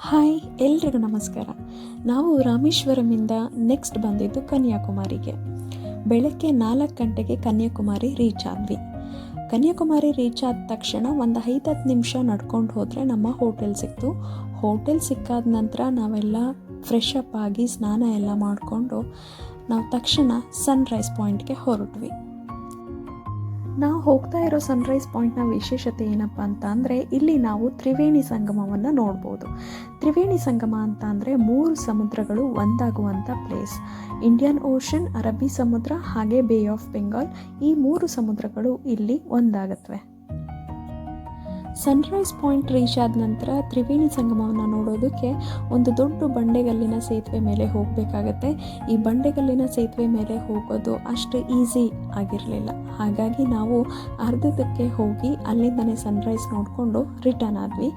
Hi ಎಲ್ರಿಗೂ ನಮಸ್ಕಾರ. ನಾವು ರಾಮೇಶ್ವರಮಿಂದ ನೆಕ್ಸ್ಟ್ ಬಂದಿದ್ದು ಕನ್ಯಾಕುಮಾರಿಗೆ. ಬೆಳಗ್ಗೆ 4 ಗಂಟೆಗೆ ಕನ್ಯಾಕುಮಾರಿ ರೀಚ್ ಆದ್ವಿ. ಕನ್ಯಾಕುಮಾರಿ ರೀಚ್ ಆದ ತಕ್ಷಣ ಒಂದು 5-10 ನಿಮಿಷ ನಡ್ಕೊಂಡು ಹೋದರೆ ನಮ್ಮ ಹೋಟೆಲ್ ಸಿಕ್ತು. ಹೋಟೆಲ್ ಸಿಕ್ಕಾದ ನಂತರ ನಾವೆಲ್ಲ ಫ್ರೆಶ್ ಅಪ್ ಆಗಿ ಸ್ನಾನ ಎಲ್ಲ ಮಾಡಿಕೊಂಡು ನಾವು ತಕ್ಷಣ ಸನ್ರೈಸ್ ಪಾಯಿಂಟ್ಗೆ ಹೊರಟ್ವಿ. ನಾವು ಹೋಗ್ತಾ ಇರೋ ಸನ್ರೈಸ್ ಪಾಯಿಂಟ್ನ ವಿಶೇಷತೆ ಏನಪ್ಪ ಅಂತ ಅಂದರೆ, ಇಲ್ಲಿ ನಾವು ತ್ರಿವೇಣಿ ಸಂಗಮವನ್ನು ನೋಡ್ಬೋದು. ತ್ರಿವೇಣಿ ಸಂಗಮ ಅಂತ ಅಂದರೆ 3 ಸಮುದ್ರಗಳು ಒಂದಾಗುವಂಥ ಪ್ಲೇಸ್. ಇಂಡಿಯನ್ ಓಷನ್, ಅರಬ್ಬಿ ಸಮುದ್ರ ಹಾಗೆ ಬೇ ಆಫ್ ಬೆಂಗಾಲ್, ಈ 3 ಸಮುದ್ರಗಳು ಇಲ್ಲಿ ಒಂದಾಗತ್ವೆ. ಸನ್ರೈಸ್ ಪಾಯಿಂಟ್ ರೀಚ್ ಆದ ನಂತರ ತ್ರಿವೇಣಿ ಸಂಗಮವನ್ನು ನೋಡೋದಕ್ಕೆ ಒಂದು ದೊಡ್ಡ ಬಂಡೆಗಲ್ಲಿನ ಸೇತುವೆ ಮೇಲೆ ಹೋಗಬೇಕಾಗತ್ತೆ. ಈ ಬಂಡೆಗಲ್ಲಿನ ಸೇತುವೆ ಮೇಲೆ ಹೋಗೋದು ಅಷ್ಟು ಈಸಿ ಆಗಿರಲಿಲ್ಲ. ಹಾಗಾಗಿ ನಾವು ಅರ್ಧದಕ್ಕೆ ಹೋಗಿ ಅಲ್ಲಿಂದನೇ ಸನ್ರೈಸ್ ನೋಡಿಕೊಂಡು ರಿಟರ್ನ್ ಆದ್ವಿ.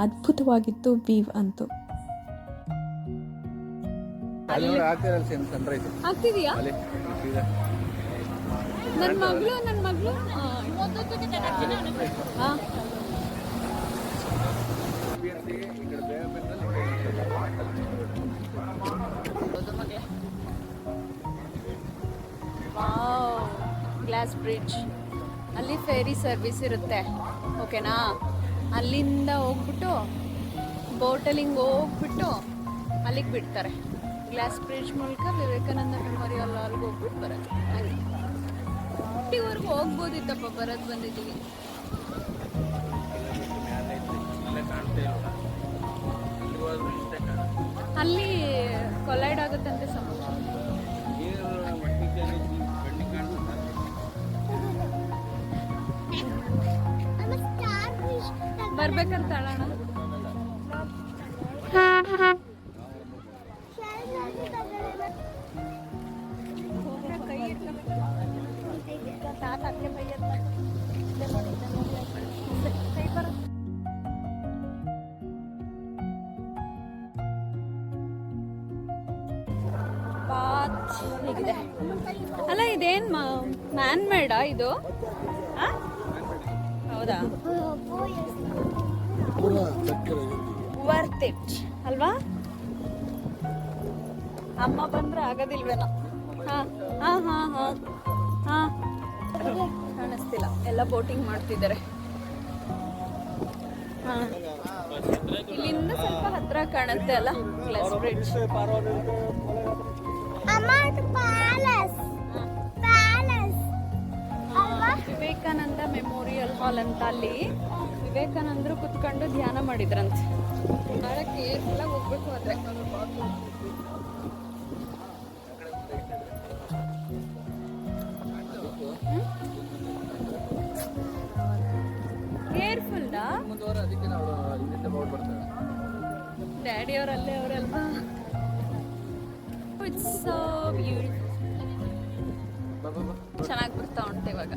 ಅದ್ಭುತವಾಗಿತ್ತು ವ್ಯೂ ಅಂತೂ. ಆಗ್ತಿದೆಯಾ? ನನ್ನ ಮಗಳು ಗ್ಲಾಸ್ ಬ್ರಿಡ್ಜ್ ಅಲ್ಲಿ ಫೇರಿ ಸರ್ವಿಸ್ ಇರುತ್ತೆ, ಓಕೆನಾ? ಅಲ್ಲಿಂದ ಹೋಗ್ಬಿಟ್ಟು ಬೋಟಲ್ಲಿ ಹಿಂಗೆ ಹೋಗ್ಬಿಟ್ಟು ಅಲ್ಲಿಗೆ ಬಿಡ್ತಾರೆ. ಗ್ಲಾಸ್ ಬ್ರಿಡ್ಜ್ ಮೂಲಕ ವಿವೇಕಾನಂದ ಮೆಮೋರಿಯಲ್ ಅಲ್ಲಿಗೆ ಹೋಗ್ಬಿಟ್ಟು ಬರೋದು. ಹಾಗೆ ಊಟಿವರೆಗೂ ಹೋಗ್ಬೋದಿತ್ತಪ್ಪ, ಬರೋದು ಬಂದಿದ್ದೀವಿ. ಅಲ್ಲಿ ಕೊಲೈಡ್ ಆಗುತ್ತಂತೆ ಸಮುದ್ರ. ಬರ್ಬೇಕಂತ ಅಳೋಣ. ಹೀಗಿದೆ ಅಲ್ಲ, ಇದೇನ್ ಮ್ಯಾನ್ ಮೇಡಾ ಇದು? ಹೌದಾ? ವರ್ತ್ ಇಟ್ ಅಲ್ವಾ? ಅಮ್ಮ ಬಂದ್ರೆ ಆಗೋದಿಲ್ವೇನೋ. ಕಾಣಿಸ್ತಿಲ್ಲ, ಎಲ್ಲ ಬೋಟಿಂಗ್ ಮಾಡ್ತಿದ್ದಾರೆ. ಇಲ್ಲಿಂದ ಸ್ವಲ್ಪ ಹತ್ರ ಕಾಣುತ್ತೆ ಅಲ್ಲ ಗ್ಲಾಸ್ ಬ್ರಿಡ್ಜ್. ವಿವೇಕಾನಂದ ಮೆಮೋರಿಯಲ್ ಹಾಲ್ ಅಂತ, ಅಲ್ಲಿ ವಿವೇಕಾನಂದರು ಕುತ್ಕೊಂಡು ಧ್ಯಾನ ಮಾಡಿದ್ರಂತೆ. ಬಹಳ ಕೇರ್ಫುಲ್ ಆಗಿ ಹೋಗ್ಬೇಕು. ಆದ್ರೆ ಕೇರ್ಫುಲ್ ಡ್ಯಾಡಿ ಅವರಲ್ಲೇ ಅವರಲ್ವಾ. It's so beautiful. ಚೆನ್ನಾಗಿ ಬರ್ತಾ ಉಂಟು ಇವಾಗ.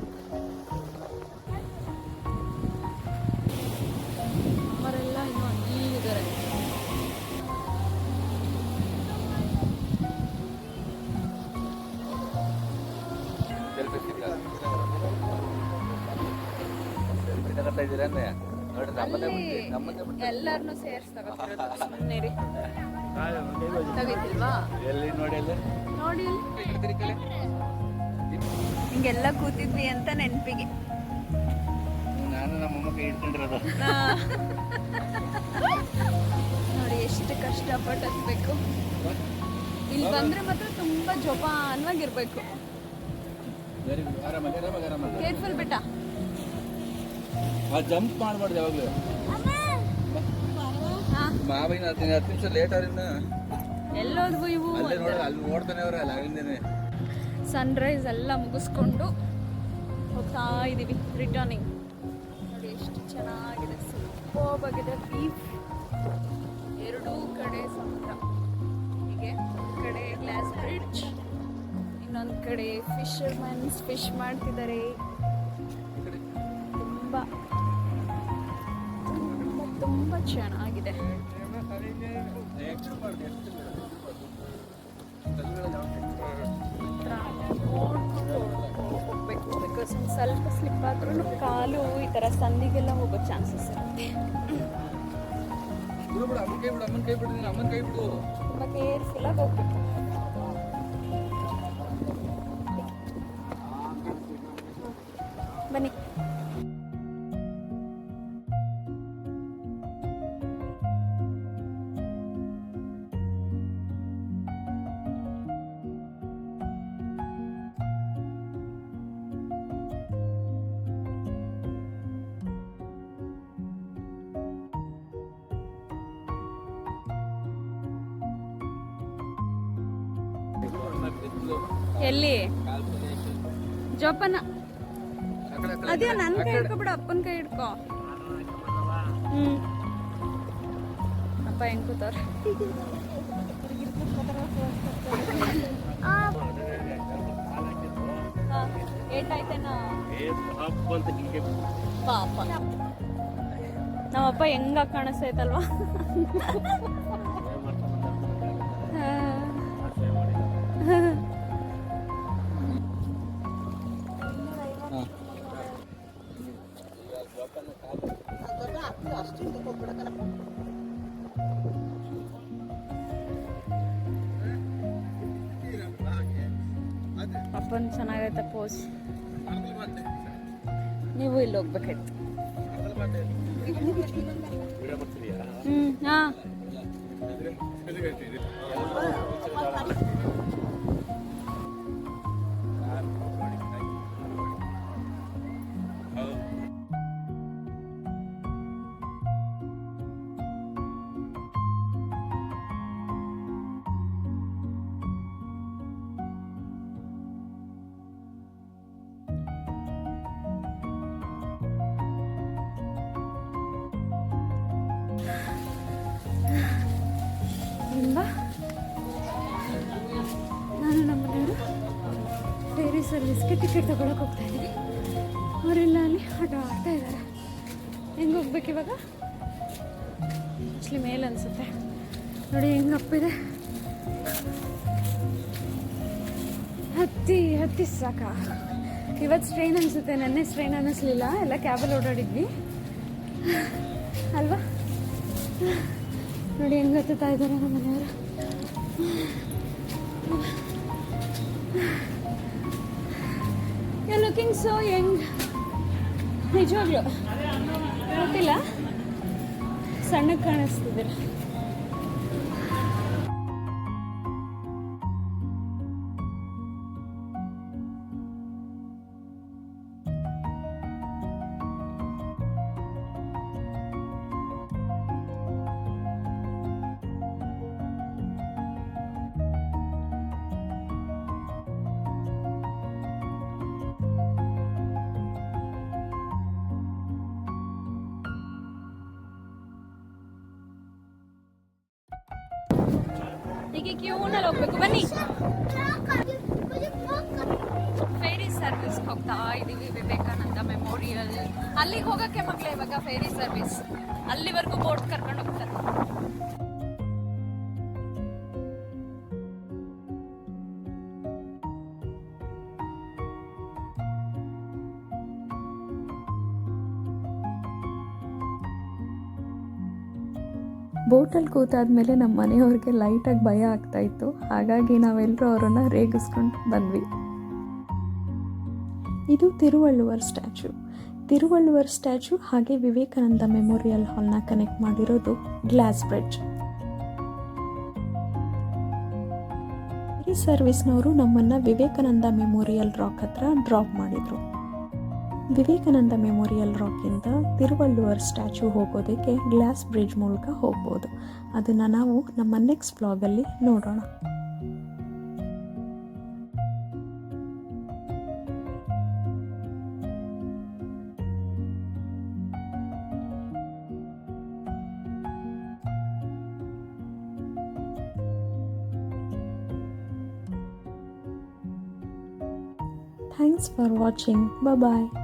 ಅವರೆಲ್ಲ ಇನ್ನೂ ಅಲ್ಲಿದ್ದಾರೆ. ಎಲ್ಲರನ್ನು ಸೇರಿಸಿ ತಗೋತೀರಿ. ತೆಗಿತಿಲ್ವಾ? ನೋಡಿ ಹಿಂಗೆಲ್ಲ ಕೂತಿದ್ವಿ ಅಂತ ನೆನಪಿಗೆ. ನೋಡಿ ಎಷ್ಟು ಕಷ್ಟಪಟ್ಟು ಹತ್ಬೇಕು. ಇಲ್ಲಿ ಬಂದ್ರೆ ಮಾತ್ರ ತುಂಬಾ ಜೋಪಾನವಾಗಿರ್ಬೇಕು. ಕೇರ್ಫುಲ್ ಬಿಟ್ಟ. ಜಂಪ್ ಮಾಡ್ಬಾರ್ದು ಯಾವಾಗಲೂ. ಮಾವಿನ 10 ನಿಮಿಷ ಲೇಟ್ ಅವ್ರಿಂದ ಎಲ್ಲೋದ್ವು ಇವು ಅಲ್ಲಿ ನೋಡ್ತಾನೆ ಅವರಲ್ಲ ಅಲ್ಲಿಂದೇನೆ. ಸನ್ರೈಸ್ ಎಲ್ಲ ಮುಗಿಸ್ಕೊಂಡು ಹೋಗ್ತಾ ಇದ್ದೀವಿ ರಿಟರ್ನಿಂಗ್. ನೋಡಿ ಎಷ್ಟು ಚೆನ್ನಾಗಿದೆ, ಸೂಪರ್ಬ್ ಆಗಿದೆ ಬೀಚ್. ಎರಡೂ ಕಡೆ ಸಮುದ್ರ. ಹೀಗೆ ಒಂದು ಕಡೆ ಗ್ಲಾಸ್ ಬ್ರಿಡ್ಜ್, ಇನ್ನೊಂದು ಕಡೆ ಫಿಶರ್ಮನ್ಸ್ ಫಿಶ್ ಮಾಡ್ತಿದ್ದಾರೆ. ತುಂಬ ತುಂಬ ಚೆನ್ನಾಗಿದೆ. ಹೋಗ್ಬೇಕು. ಬಿಕಾಸ್ ಒಂದು ಸ್ವಲ್ಪ ಸ್ಲಿಪ್ ಆದ್ರೂ ಕಾಲು ಈ ಥರ ಸಂದಿಗೆಲ್ಲ ಹೋಗೋ ಚಾನ್ಸಸ್ ಇರುತ್ತೆ. ಬಿಡು ಬಿಡು ಅಮ್ಮನ ಕೈ ಬಿಡು ಅಮ್ಮನ ಕೈ ಬಿಡು. ತುಂಬ ಕೇರ್ಫುಲ್ಲಾಗಿ ಹೋಗ್ಬೇಕು. ಬನ್ನಿ. ಎಲ್ಲಿ ಜೋಪನ ಅದೇ ನನ್ನ ಕೈ ಹಿಡ್ಕೊಬಿಡು, ಅಪ್ಪನ ಕೈ ಹಿಡ್ಕೊ. ಅಪ್ಪ ಹೆಂಗ್ ಕೂತವ್ರ. ಏಟಾಯ್ತೇನೋ ಪಾಪ. ನಮ್ಮಪ್ಪ ಹೆಂಗ ಕಾಣಿಸ್ತೈತಲ್ವಾ. ಅಪ್ಪನ್ ಚೆನ್ನಾಗೈತೆ ಪೋಸ್. ನೀವು ಇಲ್ಲಿ ಹೋಗ್ಬೇಕಾಯ್ತು. ಹಾ ನಾನು ನಮ್ಮ ಮನೆಯವರು ಫೇರಿ ಸರ್ವಿಸ್ಗೆ ಟಿಕೆಟ್ ತಗೊಳಕ್ಕೆ ಹೋಗ್ತಾ ಇದ್ದೀನಿ. ಅವರೆಲ್ಲ ಅಲ್ಲಿ ಆಟ ಆಡ್ತಾ ಇದ್ದಾರೆ. ಹೆಂಗೆ ಹೋಗ್ಬೇಕು ಇವಾಗ? ಆ್ಯಕ್ಚುಲಿ ಮೇಲೆ ಅನಿಸುತ್ತೆ ನೋಡಿ ಹೆಂಗೆ ಅಪ್ಪಿದೆ. ಹತ್ತಿ ಸಾಕ. ಇವತ್ತು ಸ್ಟ್ರೈನ್ ಅನಿಸುತ್ತೆ, ನೆನ್ನೆ ಸ್ಟ್ರೈನ್ ಅನ್ನಿಸ್ಲಿಲ್ಲ. ಎಲ್ಲ ಕ್ಯಾಬಲ್ಲಿ ಓಡಾಡಿದ್ವಿ ಅಲ್ವಾ? ನೋಡಿ ಹೆಂಗೆ ಹತ್ತುತ್ತಾ ಇದ್ದಾರೆ ನಮ್ಮ ಮನೆಯವರು. You looking so young. ನಿಜವಾಗ್ಲು ಗೊತ್ತಿಲ್ಲ, ಸಣ್ಣಗೆ ಕಾಣಿಸ್ತಿದ್ದೀರ. ಹೀಗೆ ಕ್ಯೂನಲ್ಲಿ ಹೋಗ್ಬೇಕು. ಬನ್ನಿ. ಫೇರಿ ಸರ್ವಿಸ್ ಹೋಗ್ತಾ ಇದೀವಿ, ವಿವೇಕಾನಂದ ಮೆಮೋರಿಯಲ್. ಅಲ್ಲಿಗೆ ಹೋಗಕ್ಕೆ ಮಕ್ಕಳೇ ಇವಾಗ ಫೇರಿ ಸರ್ವಿಸ್. ಅಲ್ಲಿವರೆಗೂ ಬೋಟ್ ಕರ್ಕೊಂಡು ಹೋಗ್ತಾರೆ. ಬೋಟಲ್ಲಿ ಕೂತಾದ್ಮೇಲೆ ನಮ್ಮ ಮನೆಯವ್ರಿಗೆ ಲೈಟಾಗಿ ಭಯ ಆಗ್ತಾಯಿತ್ತು. ಹಾಗಾಗಿ ನಾವೆಲ್ಲರೂ ಅವರನ್ನು ರೇಗಿಸ್ಕೊಂಡು ಬಂದ್ವಿ. ಇದು ತಿರುವಳ್ಳುವರ್ ಸ್ಟ್ಯಾಚ್ಯೂ ಹಾಗೆ ವಿವೇಕಾನಂದ ಮೆಮೋರಿಯಲ್ ಹಾಲ್ನ ಕನೆಕ್ಟ್ ಮಾಡಿರೋದು ಗ್ಲಾಸ್ ಬ್ರಿಡ್ಜ್. ಈ ಸರ್ವಿಸ್ನವರು ನಮ್ಮನ್ನು ವಿವೇಕಾನಂದ ಮೆಮೋರಿಯಲ್ ರಾಕ್ ಹತ್ರ ಡ್ರಾಪ್ ಮಾಡಿದರು. ವಿವೇಕಾನಂದ ಮೆಮೋರಿಯಲ್ ರಾಕಿಂದ ತಿರುವಳ್ಳುವರ್ ಸ್ಟ್ಯಾಚ್ಯೂ ಹೋಗೋದಕ್ಕೆ ಗ್ಲಾಸ್ ಬ್ರಿಡ್ಜ್ ಮೂಲಕ ಹೋಗ್ಬೋದು. ಅದನ್ನು ನಾವು ನಮ್ಮ ನೆಕ್ಸ್ಟ್ ಬ್ಲಾಗಲ್ಲಿ ನೋಡೋಣ. Thanks for watching. Bye bye.